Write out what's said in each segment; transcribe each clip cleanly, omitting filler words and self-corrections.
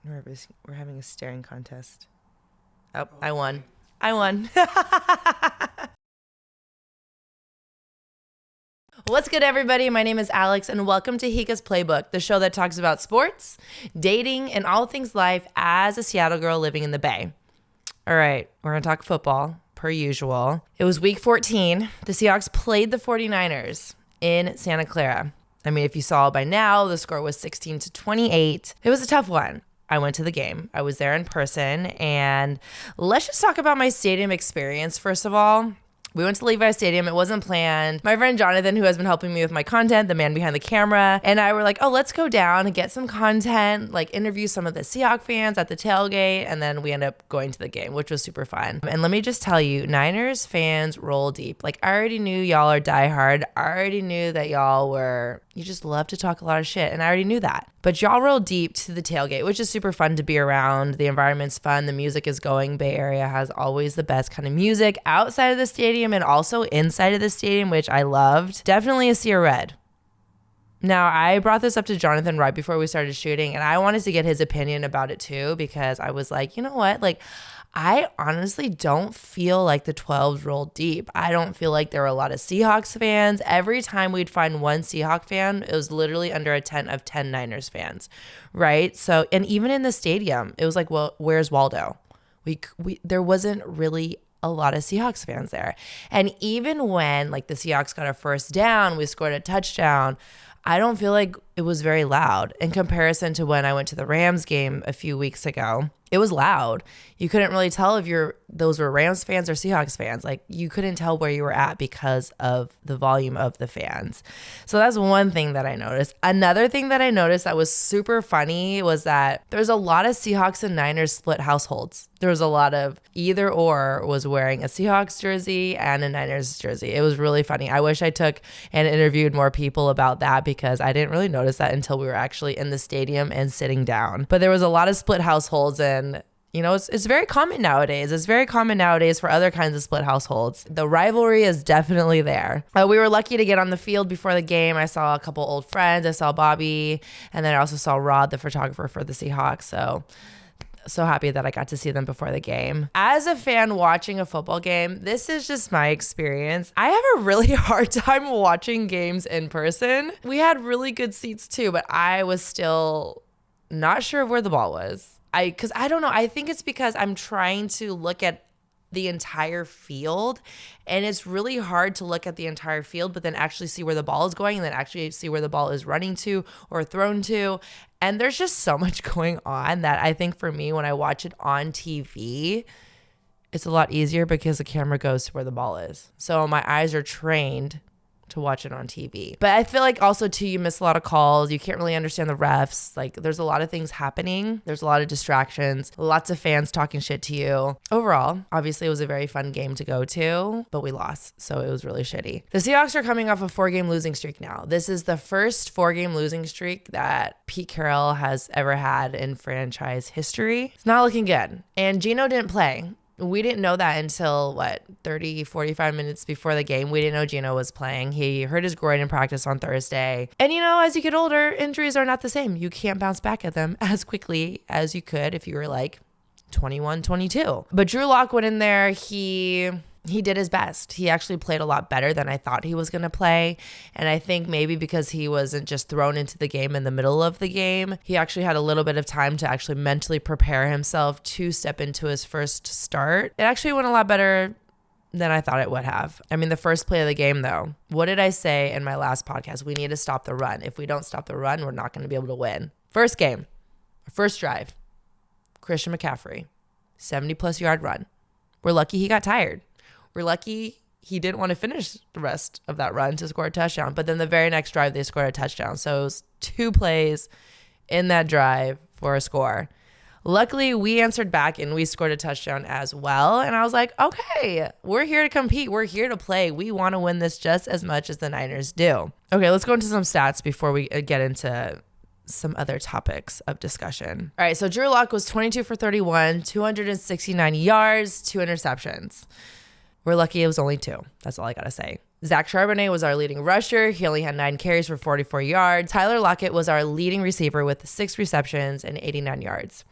We're having a staring contest. Oh, I won. What's good, everybody? My name is Alex, and welcome to Higa's Playbook, the show that talks about sports, dating, and all things life as a Seattle girl living in the Bay. All right, we're going to talk football, per usual. It was week 14. The Seahawks played the 49ers in Santa Clara. I mean, if you saw by now, the score was 16-28. It was a tough one. I went to the game. I was there in person, and let's just talk about my stadium experience, first of all. We went to Levi Stadium. It wasn't planned. My friend Jonathan, who has been helping me with my content, the man behind the camera, and I were like, oh, let's go down and get some content, like interview some of the Seahawks fans at the tailgate, and then we end up going to the game, which was super fun. And let me just tell you, Niners fans roll deep. Like, I already knew y'all are diehard. I already knew that you just love to talk a lot of shit, and I already knew that. But y'all roll deep to the tailgate, which is super fun to be around. The environment's fun. The music is going. Bay Area has always the best kind of music outside of the stadium and also inside of the stadium, which I loved. Definitely a sea of red. Now, I brought this up to Jonathan right before we started shooting, and I wanted to get his opinion about it too, because I was like, you know what? Like, I honestly don't feel like the 12s rolled deep. I don't feel like there were a lot of Seahawks fans. Every time we'd find one Seahawks fan, it was literally under a tent of 10 Niners fans, right? So, and even in the stadium, it was like, well, where's Waldo? There wasn't really a lot of Seahawks fans there. And even when like the Seahawks got a first down, we scored a touchdown, I don't feel like it was very loud in comparison to when I went to the Rams game a few weeks ago. It was loud. You couldn't really tell if those were Rams fans or Seahawks fans. Like, you couldn't tell where you were at because of the volume of the fans. So that's one thing that I noticed. Another thing that I noticed that was super funny was that there's a lot of Seahawks and Niners split households. There was a lot of either or was wearing a Seahawks jersey and a Niners jersey. It was really funny. I wish I took and interviewed more people about that, because I didn't really notice that until we were actually in the stadium and sitting down. But there was a lot of split households, and you know, it's very common nowadays. It's very common nowadays for other kinds of split households. The rivalry is definitely there. We were lucky to get on the field before the game. I saw a couple old friends. I saw Bobby, and then I also saw Rod, the photographer for the Seahawks. So happy that I got to see them before the game. As a fan watching a football game, this is just my experience. I have a really hard time watching games in person. We had really good seats too, but I was still not sure where the ball was. Because I don't know. I think it's because I'm trying to look at the entire field, and it's really hard to look at the entire field but then actually see where the ball is going and then actually see where the ball is running to or thrown to. And there's just so much going on that I think for me, when I watch it on TV, it's a lot easier because the camera goes to where the ball is. So my eyes are trained to watch it on TV. But I feel like also too, you miss a lot of calls. You can't really understand the refs. Like, there's a lot of things happening. There's a lot of distractions, lots of fans talking shit to you. Overall, obviously it was a very fun game to go to, but we lost. So it was really shitty. The Seahawks are coming off a 4-game losing streak now. This is the first 4-game losing streak that Pete Carroll has ever had in franchise history. It's not looking good. And Geno didn't play. We didn't know that until 30, 45 minutes before the game. We didn't know Geno was playing. He hurt his groin in practice on Thursday. And you know, as you get older, injuries are not the same. You can't bounce back at them as quickly as you could if you were like 21, 22. But Drew Lock went in there. He did his best. He actually played a lot better than I thought he was going to play. And I think maybe because he wasn't just thrown into the game in the middle of the game, he actually had a little bit of time to actually mentally prepare himself to step into his first start. It actually went a lot better than I thought it would have. I mean, the first play of the game, though, what did I say in my last podcast? We need to stop the run. If we don't stop the run, we're not going to be able to win. First game, first drive, Christian McCaffrey, 70-plus yard run. We're lucky he got tired. We're lucky he didn't want to finish the rest of that run to score a touchdown. But then the very next drive, they scored a touchdown. So it was 2 plays in that drive for a score. Luckily, we answered back and we scored a touchdown as well. And I was like, okay, we're here to compete. We're here to play. We want to win this just as much as the Niners do. Okay, let's go into some stats before we get into some other topics of discussion. All right, so Drew Lock was 22 for 31, 269 yards, 2 interceptions. We're lucky it was only 2. That's all I got to say. Zach Charbonnet was our leading rusher. He only had 9 carries for 44 yards. Tyler Lockett was our leading receiver with 6 receptions and 89 yards.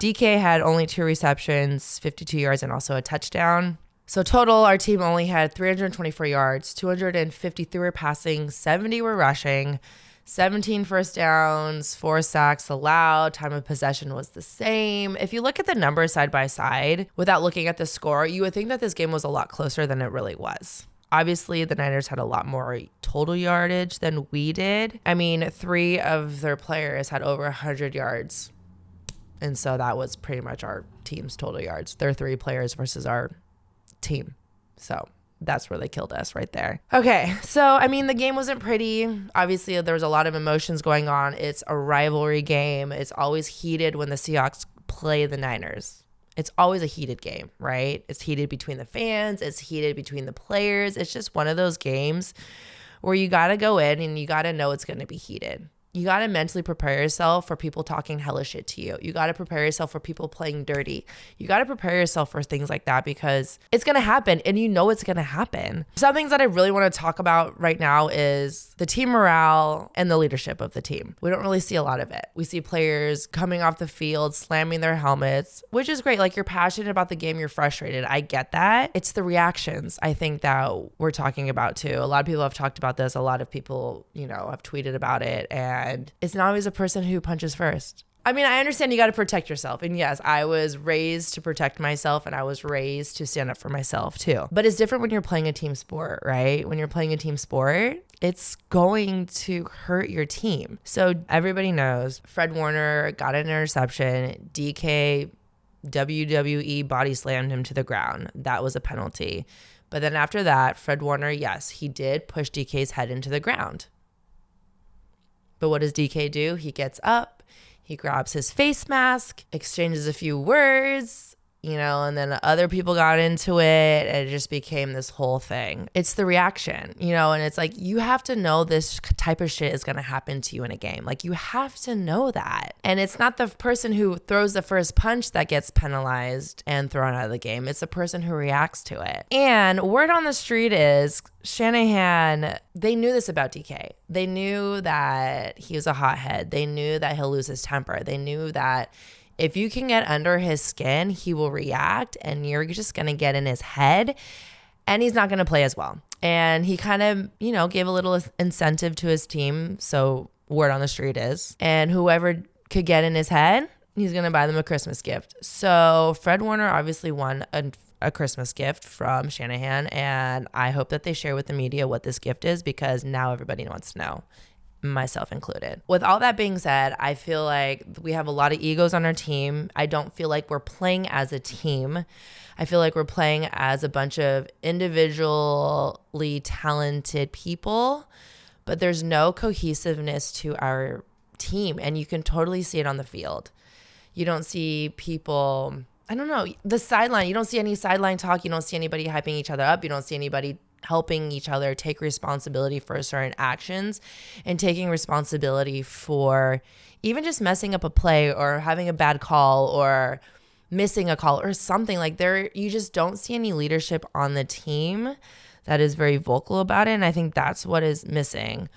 DK had only 2 receptions, 52 yards, and also a touchdown. So total, our team only had 324 yards, 253 were passing, 70 were rushing, 17 first downs, 4 sacks allowed. Time of possession was the same. If you look at the numbers side by side, without looking at the score, you would think that this game was a lot closer than it really was. Obviously, the Niners had a lot more total yardage than we did. I mean, 3 of their players had over 100 yards. And so that was pretty much our team's total yards. Their 3 players versus our team. So that's where they killed us right there. Okay, so I mean, the game wasn't pretty. Obviously, there was a lot of emotions going on. It's a rivalry game. It's always heated when the Seahawks play the Niners. It's always a heated game, right? It's heated between the fans. It's heated between the players. It's just one of those games where you got to go in and you got to know it's going to be heated. You got to mentally prepare yourself for people talking hella shit to you. You got to prepare yourself for people playing dirty. You got to prepare yourself for things like that because it's going to happen and you know it's going to happen. Some things that I really want to talk about right now is the team morale and the leadership of the team. We don't really see a lot of it. We see players coming off the field, slamming their helmets, which is great. Like, you're passionate about the game, you're frustrated. I get that. It's the reactions, I think, that we're talking about too. A lot of people have talked about this. A lot of people, have tweeted about it, and it's not always a person who punches first. I mean, I understand you got to protect yourself. And yes, I was raised to protect myself and I was raised to stand up for myself too. But it's different when you're playing a team sport, right? When you're playing a team sport, it's going to hurt your team. So everybody knows Fred Warner got an interception. DK WWE body slammed him to the ground. That was a penalty. But then after that, Fred Warner, yes, he did push DK's head into the ground. But what does DK do? He gets up, he grabs his face mask, exchanges a few words, and then other people got into it and it just became this whole thing. It's the reaction, and it's like, you have to know this type of shit is going to happen to you in a game. Like, you have to know that. And it's not the person who throws the first punch that gets penalized and thrown out of the game. It's the person who reacts to it. And word on the street is Shanahan, they knew this about DK. They knew that he was a hothead. They knew that he'll lose his temper. They knew that if you can get under his skin, he will react and you're just going to get in his head and he's not going to play as well. And he kind of, gave a little incentive to his team. So word on the street is, and whoever could get in his head, he's going to buy them a Christmas gift. So Fred Warner obviously won a Christmas gift from Shanahan. And I hope that they share with the media what this gift is because now everybody wants to know, myself included. With all that being said, I feel like we have a lot of egos on our team. I don't feel like we're playing as a team. I feel like we're playing as a bunch of individually talented people, but there's no cohesiveness to our team, and you can totally see it on the field. You don't see people, I don't know, the sideline. You don't see any sideline talk. You don't see anybody hyping each other up. You don't see anybody helping each other take responsibility for certain actions and taking responsibility for even just messing up a play or having a bad call or missing a call or something. Like, you just don't see any leadership on the team that is very vocal about it. And I think that's what is missing.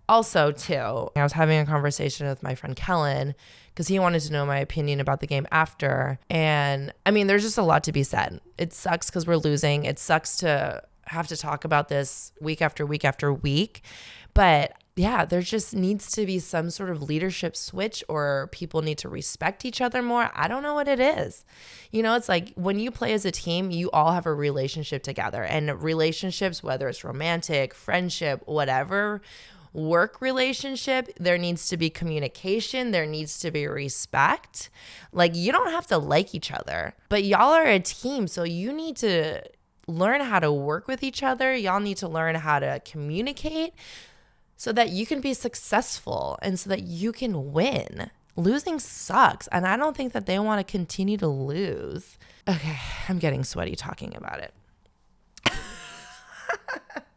Also, too, I was having a conversation with my friend Kellen because he wanted to know my opinion about the game after. And I mean, there's just a lot to be said. It sucks because we're losing. It sucks to have to talk about this week after week after week. But yeah, there just needs to be some sort of leadership switch, or people need to respect each other more. I don't know what it is. It's like when you play as a team, you all have a relationship together, and relationships, whether it's romantic, friendship, whatever, work relationship, there needs to be communication. There needs to be respect. Like, you don't have to like each other, but y'all are a team. So you need to learn how to work with each other. Y'all need to learn how to communicate so that you can be successful and so that you can win. Losing sucks, and I don't think that they want to continue to lose. Okay, I'm getting sweaty talking about it.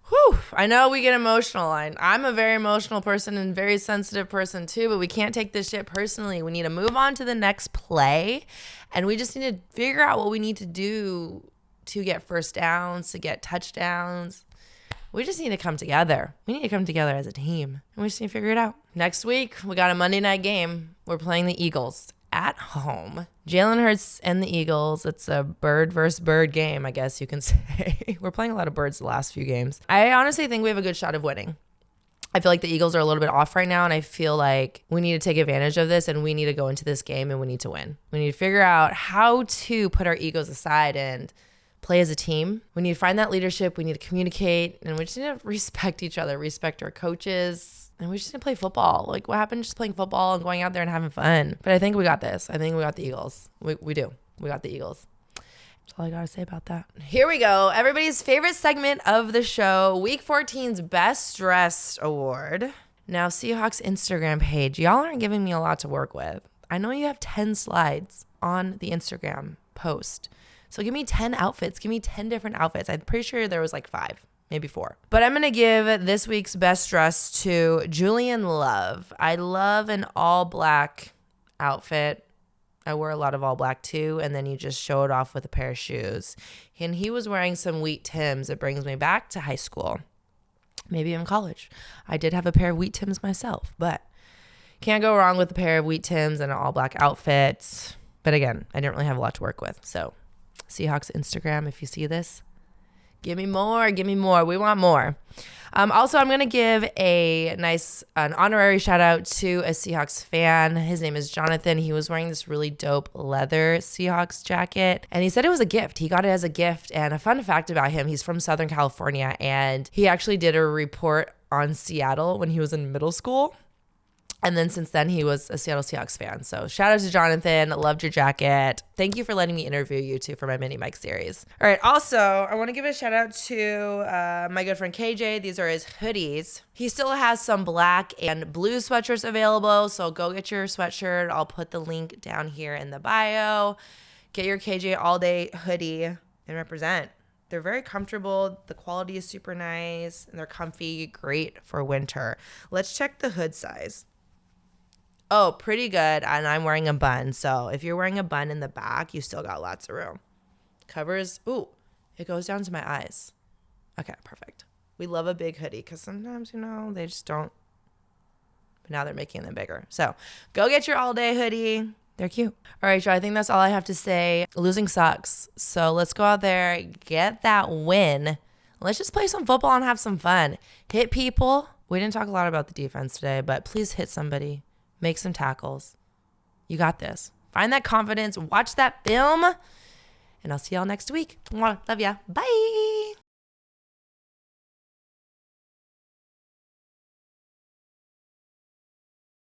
Whew, I know we get emotional. I'm a very emotional person and very sensitive person too, but we can't take this shit personally. We need to move on to the next play, and we just need to figure out what we need to do to get first downs, to get touchdowns. We just need to come together. We need to come together as a team, and we just need to figure it out. Next week, we got a Monday night game. We're playing the Eagles at home. Jalen Hurts and the Eagles. It's a bird versus bird game, I guess you can say. We're playing a lot of birds the last few games. I honestly think we have a good shot of winning. I feel like the Eagles are a little bit off right now, and I feel like we need to take advantage of this, and we need to go into this game, and we need to win. We need to figure out how to put our egos aside and play as a team. We need to find that leadership. We need to communicate, and we just need to respect each other, respect our coaches, and we just need to play football. Like, what happened just playing football and going out there and having fun? But I think we got this. I think we got the Eagles. We do. We got the Eagles. That's all I got to say about that. Here we go. Everybody's favorite segment of the show, Week 14's Best Dressed Award. Now, Seahawks Instagram page, y'all aren't giving me a lot to work with. I know you have 10 slides on the Instagram post. So give me 10 outfits. Give me 10 different outfits. I'm pretty sure there was like 5, maybe 4. But I'm going to give this week's best dress to Julian Love. I love an all black outfit. I wear a lot of all black too. And then you just show it off with a pair of shoes. And he was wearing some wheat Tims. It brings me back to high school. Maybe in college. I did have a pair of wheat Tims myself. But can't go wrong with a pair of wheat Tims and an all black outfit. But again, I didn't really have a lot to work with. So Seahawks Instagram, if you see this, give me more. Give me more. We want more. Also, I'm going to give an honorary shout out to a Seahawks fan. His name is Jonathan. He was wearing this really dope leather Seahawks jacket, and he said it was a gift. He got it as a gift. And a fun fact about him, he's from Southern California, and he actually did a report on Seattle when he was in middle school. And then since then, he was a Seattle Seahawks fan. So shout out to Jonathan. Loved your jacket. Thank you for letting me interview you two for my mini mic series. All right. Also, I want to give a shout out to my good friend KJ. These are his hoodies. He still has some black and blue sweatshirts available. So go get your sweatshirt. I'll put the link down here in the bio. Get your KJ all day hoodie and represent. They're very comfortable. The quality is super nice and they're comfy. Great for winter. Let's check the hood size. Oh, pretty good. And I'm wearing a bun. So if you're wearing a bun in the back, you still got lots of room. Covers. Ooh, it goes down to my eyes. Okay, perfect. We love a big hoodie because sometimes, they just don't. But now they're making them bigger. So go get your all day hoodie. They're cute. All right, y'all. I think that's all I have to say. Losing sucks. So let's go out there, get that win. Let's just play some football and have some fun. Hit people. We didn't talk a lot about the defense today, but please hit somebody. Make some tackles. You got this. Find that confidence. Watch that film. And I'll see y'all next week. Love ya. Bye.